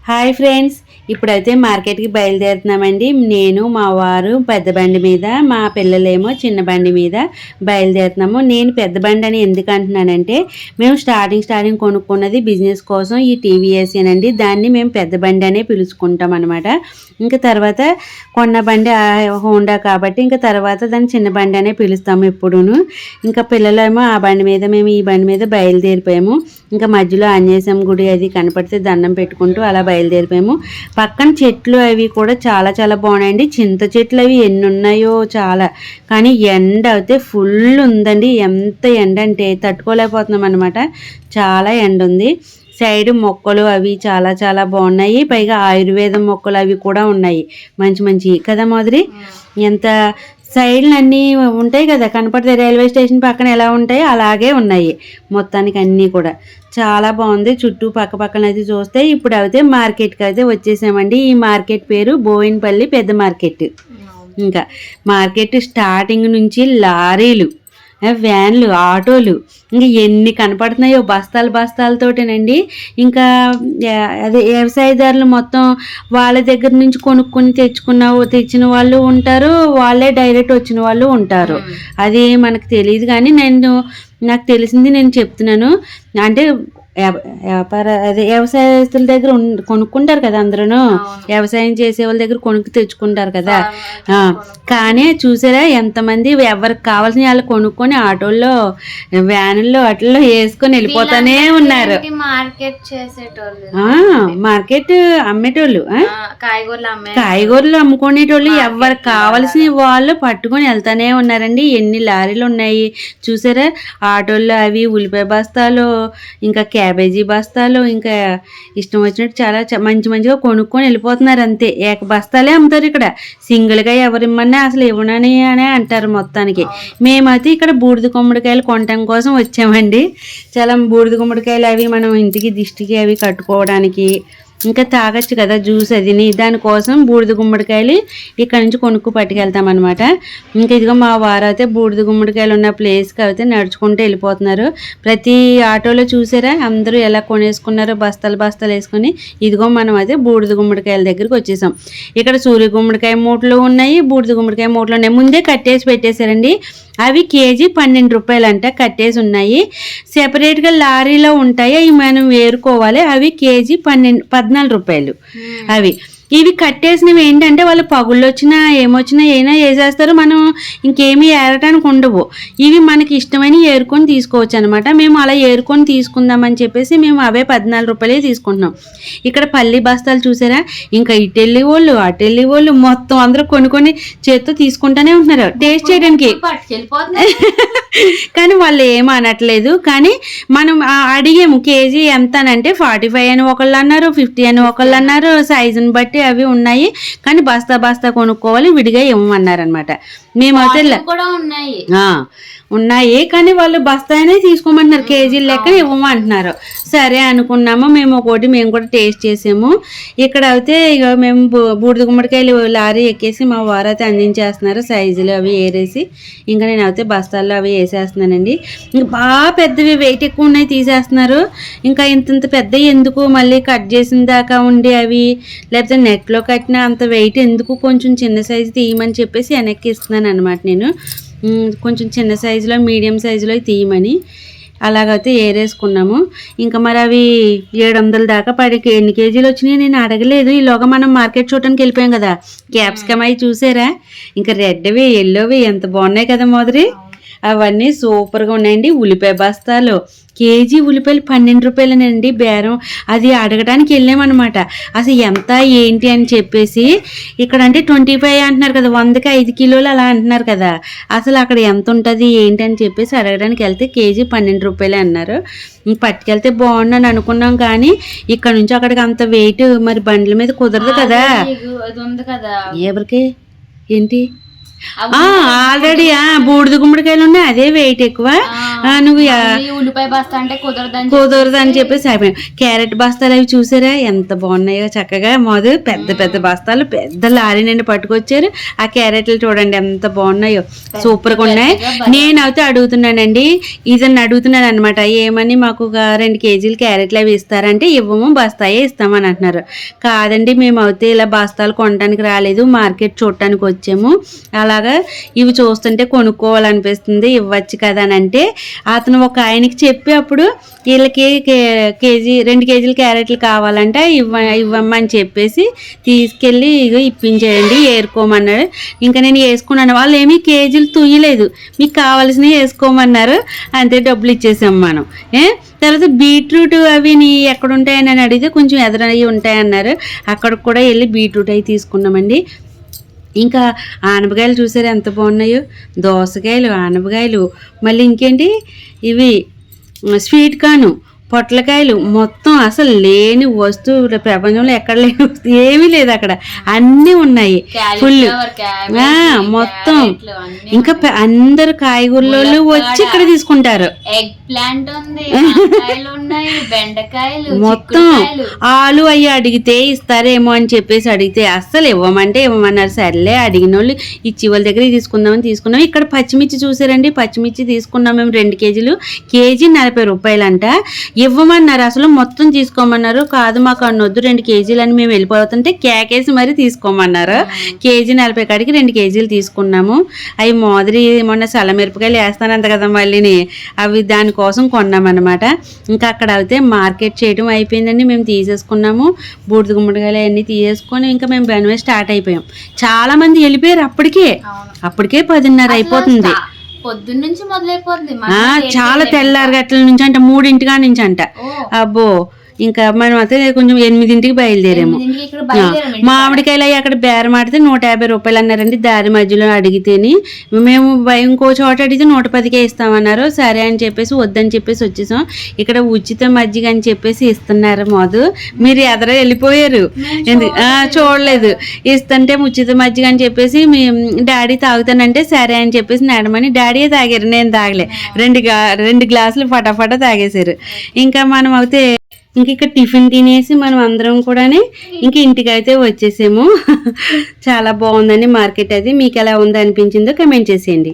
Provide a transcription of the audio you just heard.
Hi friends, ఇప్పుడైతే మార్కెట్కి బయలుదేరుతున్నామండి. నేను మా వారు పెద్ద బండి మీద, మా పిల్లలేమో చిన్న బండి మీద బయలుదేరుతున్నాము. నేను పెద్ద బండి అని ఎందుకు అంటున్నానంటే, మేము స్టార్టింగ్ కొనుక్కున్నది బిజినెస్ కోసం ఈ టీవీఎస్ అండి. దాన్ని మేము పెద్ద బండి అనే పిలుచుకుంటాం అనమాట. ఇంకా తర్వాత కొన్న బండి హోండా కాబట్టి ఇంకా తర్వాత దాన్ని చిన్న బండి అనే పిలుస్తాము ఎప్పుడూను. ఇంకా పిల్లలేమో ఆ బండి మీద, మేము ఈ బండి మీద బయలుదేరిపోయాము. ఇంకా మధ్యలో ఆంజనేయస్వామి గుడి అది కనపడితే దండం పెట్టుకుంటూ అలా బయలుదేరిపోయాము. పక్కన చెట్లు అవి కూడా చాలా చాలా బాగున్నాయండి. చింత చెట్లు అవి ఎన్ని ఉన్నాయో చాలా. కానీ ఎండ అయితే ఫుల్ ఉందండి. ఎంత ఎండ అంటే తట్టుకోలేకపోతున్నాం అనమాట. చాలా ఎండ ఉంది. సైడ్ మొక్కలు అవి చాలా చాలా బాగున్నాయి. పైగా ఆయుర్వేదం మొక్కలు అవి కూడా ఉన్నాయి, మంచి మంచి కదా మాదిరి. ఎంత సైడ్లు అన్నీ ఉంటాయి కదా, కనపడతాయి. రైల్వే స్టేషన్ పక్కన ఎలా ఉంటాయో అలాగే ఉన్నాయి మొత్తానికి అన్నీ కూడా. చాలా బాగుంది. చుట్టూ పక్కన అయితే చూస్తే ఇప్పుడు అయితే మార్కెట్కి అయితే వచ్చేసామండి. ఈ మార్కెట్ పేరు బోయినపల్లి పెద్ద మార్కెట్. ఇంకా మార్కెట్ స్టార్టింగ్ నుంచి లారీలు, వ్యాన్లు, ఆటోలు ఇంకా ఎన్ని కనపడుతున్నాయో బస్తాలతోటేనండి. ఇంకా అదే వ్యవసాయదారులు మొత్తం వాళ్ళ దగ్గర నుంచి కొనుక్కొని తెచ్చిన వాళ్ళు ఉంటారు, వాళ్ళే డైరెక్ట్ వచ్చిన వాళ్ళు ఉంటారు. అది మనకు తెలియదు. కానీ నాకు తెలిసింది నేను చెప్తున్నాను. అంటే అదే వ్యవసాయస్తుల దగ్గర కొనుక్కుంటారు కదా, అందరూ వ్యవసాయం చేసే వాళ్ళ దగ్గర కొనుక్కు తెచ్చుకుంటారు కదా. కానీ చూసారా ఎంతమంది ఎవరికి కావాల్సిన వాళ్ళు కొనుక్కొని ఆటోల్లో, వ్యానుల్లో అట్లలో వేసుకొని వెళ్ళిపోతానే ఉన్నారు. మార్కెట్ అమ్మేటోళ్ళు, కాయగూరలు అమ్ముకునేటోళ్ళు ఎవరికి కావాల్సిన వాళ్ళు పట్టుకొని వెళ్తానే ఉన్నారండి. ఎన్ని లారీలు ఉన్నాయి చూసారా. ఆటోల్లో అవి ఉల్లిపాయ బస్తాలు, ఇంకా క్యాబేజీ బస్తాలు, ఇంకా ఇష్టం వచ్చినట్టు చాలా మంచిగా కొనుక్కొని వెళ్ళిపోతున్నారు. అంతే ఏక బస్తాలే అమ్ముతారు ఇక్కడ. సింగిల్గా ఎవరిమ్మన్నా అసలు ఇవ్వనని అనే అంటారు మొత్తానికి. మేమైతే ఇక్కడ బూడిద గుమ్మడికాయలు కొనటం కోసం వచ్చామండి. చాలా బూడిద గుమ్మడికాయలు అవి మనం ఇంటికి దిష్టికి అవి కట్టుకోవడానికి, ఇంకా తాగొచ్చు కదా జ్యూస్ అదిని, దానికోసం బూడిద గుమ్మడికాయలు ఇక్కడ నుంచి కొనుక్కు పట్టుకెళ్తాం అనమాట. ఇంకా ఇదిగో మా వారు అయితే బూడిద గుమ్మడికాయలు ఉన్న ప్లేస్కి అయితే నడుచుకుంటూ వెళ్ళిపోతున్నారు. ప్రతి ఆటోలో చూసారా అందరూ ఎలా కొనేసుకున్నారో బస్తాలు వేసుకొని. ఇదిగో మనం అయితే బూడిద గుమ్మడికాయల దగ్గరికి వచ్చేసాం. ఇక్కడ సూర్య గుమ్మడికాయ మూటలు ఉన్నాయి, బూడిద గుమ్మడికాయ మూటలు ఉన్నాయి. ముందే కట్టేసి పెట్టేశారండి. అవి కేజీ 12 రూపాయలు అంట కట్టేసి ఉన్నాయి. సెపరేట్గా లారీలో ఉంటాయి, అవి మనం వేరుకోవాలి. అవి కేజీ 14 రూపాయలు అవి. ఇవి కట్టేసినవి ఏంటంటే వాళ్ళు పగుళ్ళు వచ్చినా ఏమొచ్చినా అయినా వేసేస్తారు. మనం ఇంకేమీ ఏరటానికి ఉండవు. ఇవి మనకి ఇష్టమైన ఏరుకొని తీసుకోవచ్చు అనమాట. మేము అలా ఏరుకొని తీసుకుందామని చెప్పేసి మేము అవే 14 రూపాయలే తీసుకుంటున్నాం. ఇక్కడ పల్లి బస్తాలు చూసారా, ఇంకా ఇటెళ్ళి వాళ్ళు అటెళ్ళి వాళ్ళు మొత్తం అందరూ కొనుక్కొని చేత్తో తీసుకుంటానే ఉంటున్నారు టేస్ట్ చేయడానికి. కానీ వాళ్ళు ఏం అనట్లేదు. కానీ మనం అడిగాము కేజీ ఎంత అంటే 45 అని ఒకళ్ళు అన్నారు, 50 అని ఒకళ్ళు అన్నారు. సైజుని బట్టి అవి ఉన్నాయి. కానీ బస్తా కొనుక్కోవాలి, విడిగా ఇవ్వమన్నారనమాట. మేమైతే ఉన్నాయి కానీ వాళ్ళు బస్తానే తీసుకోమంటున్నారు, కేజీల లెక్క ఇవ్వమంటున్నారు. సరే అనుకున్నాము. మేము కూడా టేస్ట్ చేసాము. ఇక్కడ అయితే ఇక మేము బూడిద గుమ్మడికాయలు లారీ ఎక్కేసి మా వారు అయితే అందించేస్తున్నారు. సైజులు అవి ఏరేసి ఇంకా నేను అయితే బస్తాల్లో అవి వేసేస్తున్నానండి. ఇంకా బాగా పెద్దవి వెయిట్ ఎక్కువ ఉన్నాయి తీసేస్తున్నారు. ఇంకా ఇంత పెద్ద ఎందుకు మళ్ళీ కట్ చేసిన దాకా ఉండి అవి, లేకపోతే నెట్లో కట్టిన అంత వెయిట్ ఎందుకు, కొంచెం చిన్న సైజు తీయమని చెప్పేసి వెనక్కి ఇస్తున్నాను అనమాట. నేను కొంచెం చిన్న సైజులో మీడియం సైజులో తీయమని అలాగైతే ఏరేసుకున్నాము. ఇంకా మరి అవి 700 దాకా ఎన్ని కేజీలు వచ్చినాయి నేను అడగలేదు. ఈలోగా మనం మార్కెట్ చూడటానికి వెళ్ళిపోయాం కదా. క్యాప్సికమ్ అవి చూసారా, ఇంకా రెడ్వి ఎల్లోవి ఎంత బాగున్నాయి కదా మాదిరి. అవన్నీ సూపర్గా ఉన్నాయండి. ఉల్లిపాయ బస్తాలు, కేజీ ఉల్లిపాయలు 12 రూపాయలనండి బేరం. అది అడగడానికి వెళ్ళామన్నమాట. అసలు ఎంత ఏంటి అని చెప్పేసి. ఇక్కడ అంటే 25 అంటున్నారు కదా, 100కి 5 కిలోలు అలా అంటున్నారు కదా. అసలు అక్కడ ఎంత ఉంటుంది ఏంటి అని చెప్పేసి అడగడానికి వెళ్తే కేజీ 12 రూపాయలే అన్నారు. పట్టుకెళ్తే బాగుండని అనుకున్నాం. కానీ ఇక్కడ నుంచి అక్కడికి అంత వెయిట్ మరి బండ్ల మీద కుదరదు కదా. ఎవరికి ఏంటి ఆల్రెడీ బూడిద గుమ్మడికాయలు ఉన్నాయి, అదే వెయిట్ ఎక్కువ. నువ్వు ఉల్లిపాయ బస్తా అంటే కుదరదు అని చెప్పేసి అయిపోయాం. క్యారెట్ బస్తాలు అవి చూసారా ఎంత బాగున్నాయో, చక్కగా మొదలు పెద్ద పెద్ద బస్తాలు పెద్ద లారీ నుండి పట్టుకొచ్చారు. ఆ క్యారెట్లు చూడండి ఎంత బాగున్నాయో, సూపర్గా ఉన్నాయి. నేను అయితే అడుగుతున్నానండి, ఇదని అడుగుతున్నాను అనమాట, ఏమని మాకు ఒక 2 కేజీలు క్యారెట్లు అవి ఇస్తారంటే ఇవ్వము, బస్తాయే ఇస్తామని అంటున్నారు. కాదండి, మేము అయితే ఇలా బస్తాలు కొనడానికి రాలేదు, మార్కెట్ చూడటానికి వచ్చాము, అలాగా ఇవి చూస్తుంటే కొనుక్కోవాలనిపిస్తుంది, ఇవ్వచ్చు కదా అని అంటే అతను ఒక ఆయనకి చెప్పి అప్పుడు వీళ్ళకి 2 కేజీలు క్యారెట్లు కావాలంటే ఇవ్వమ్మని చెప్పేసి తీసుకెళ్ళి ఇగో ఇప్పించేయండి, ఏరుకోమన్నాడు. ఇంకా నేను వేసుకున్నాను. వాళ్ళు ఏమీ కేజీలు తుయ్యలేదు, మీకు కావాల్సినవి వేసుకోమన్నారు, అంతే డబ్బులు ఇచ్చేసాం మనం. తర్వాత బీట్రూట్ అవి ఎక్కడ ఉంటాయని అని అడిగితే కొంచెం ఎదురయ్యి ఉంటాయన్నారు, అక్కడికి కూడా వెళ్ళి బీట్రూట్ అవి తీసుకున్నామండి. ఇంకా ఆనపకాయలు చూసారు ఎంత బాగున్నాయో, దోసకాయలు, ఆనపకాయలు, మళ్ళీ ఇంకేంటి ఇవి స్వీట్ కార్న్, పొట్లకాయలు, మొత్తం అసలు లేని వస్తువు ప్రపంచంలో ఎక్కడ లేని ఏమీ లేదు, అక్కడ అన్నీ ఉన్నాయి ఫుల్ మొత్తం. ఇంకా అందరు కాయగూరలు వచ్చి ఇక్కడ తీసుకుంటారు. ఎగ్ ప్లాంట్ ఉంది, బెండకాయలు, మొత్తం ఆలు అయ్యి అడిగితే ఇస్తారేమో అని చెప్పేసి అడిగితే అస్సలు ఇవ్వమంటే ఇవ్వమన్నారు. సర్లే అడిగిన వాళ్ళు ఇచ్చి వాళ్ళ దగ్గర తీసుకుందామని తీసుకున్నాం. ఇక్కడ పచ్చిమిర్చి చూసారండి, పచ్చిమిర్చి తీసుకున్నాం మేము 2 కేజీలు, కేజీ 40 రూపాయలంట. ఇవ్వమన్నారు, అసలు మొత్తం తీసుకోమన్నారు. కాదు మాకు అన్నొద్దు 2 కేజీలు అని మేము వెళ్ళిపోతుంటే కేకేసి మరీ తీసుకోమన్నారు. కేజీ 40 కాడికి 2 కేజీలు తీసుకున్నాము. అవి మోదరి మొన్న చల్లమిరపకాయలు వేస్తానంత కదా మళ్ళీని, అవి దానికోసం కొన్నామన్నమాట. ఇంకా అక్కడ అయితే మార్కెట్ చేయడం అయిపోయిందండి, మేము తీసేసుకున్నాము. బూడిద గుమ్మడికాయలు అవన్నీ తీసేసుకొని ఇంకా మేము బెనవే స్టార్ట్ అయిపోయాం. చాలా మంది వెళ్ళిపోయారు అప్పటికే 10:30 అయిపోతుంది. పొద్దున్న నుంచి మొదలైపోతుంది, చాలా తెల్లారి గట్ల నుంచి అంట 3 నుంచి అంట. అబ్బో, ఇంకా మనం అయితే కొంచెం 8ంటికి బయలుదేరాము. మామిడికాయలు అవి అక్కడ బేరం ఆడితే 150 రూపాయలు అన్నారండి, దారి మధ్యలో అడిగితేని. మేము ఇంకో చోట అడిగితే 110కే ఇస్తామన్నారు. సరే అని చెప్పేసి వద్దని చెప్పేసి వచ్చేసాం. ఇక్కడ ఉచిత మజ్జిగ అని చెప్పేసి ఇస్తున్నారు. మధు మీరు ఎదర వెళ్ళిపోయారు, చూడలేదు. ఇస్తుంటే ఉచిత మజ్జిగ అని చెప్పేసి మీ డాడీ తాగుతానంటే సరే అని చెప్పేసి నడమని డాడీ తాగారు, నేను తాగలే. 2 గ్లాసులు ఫటాఫటా తాగేశారు. ఇంకా మనం అయితే ఇంక ఇక్కడ టిఫిన్ తినేసి మనం అందరం కూడా ఇంక ఇంటికి అయితే వచ్చేసాము. చాలా బాగుందండి మార్కెట్ అది. మీకు ఎలా ఉందో అనిపించిందో కమెంట్ చేసేయండి.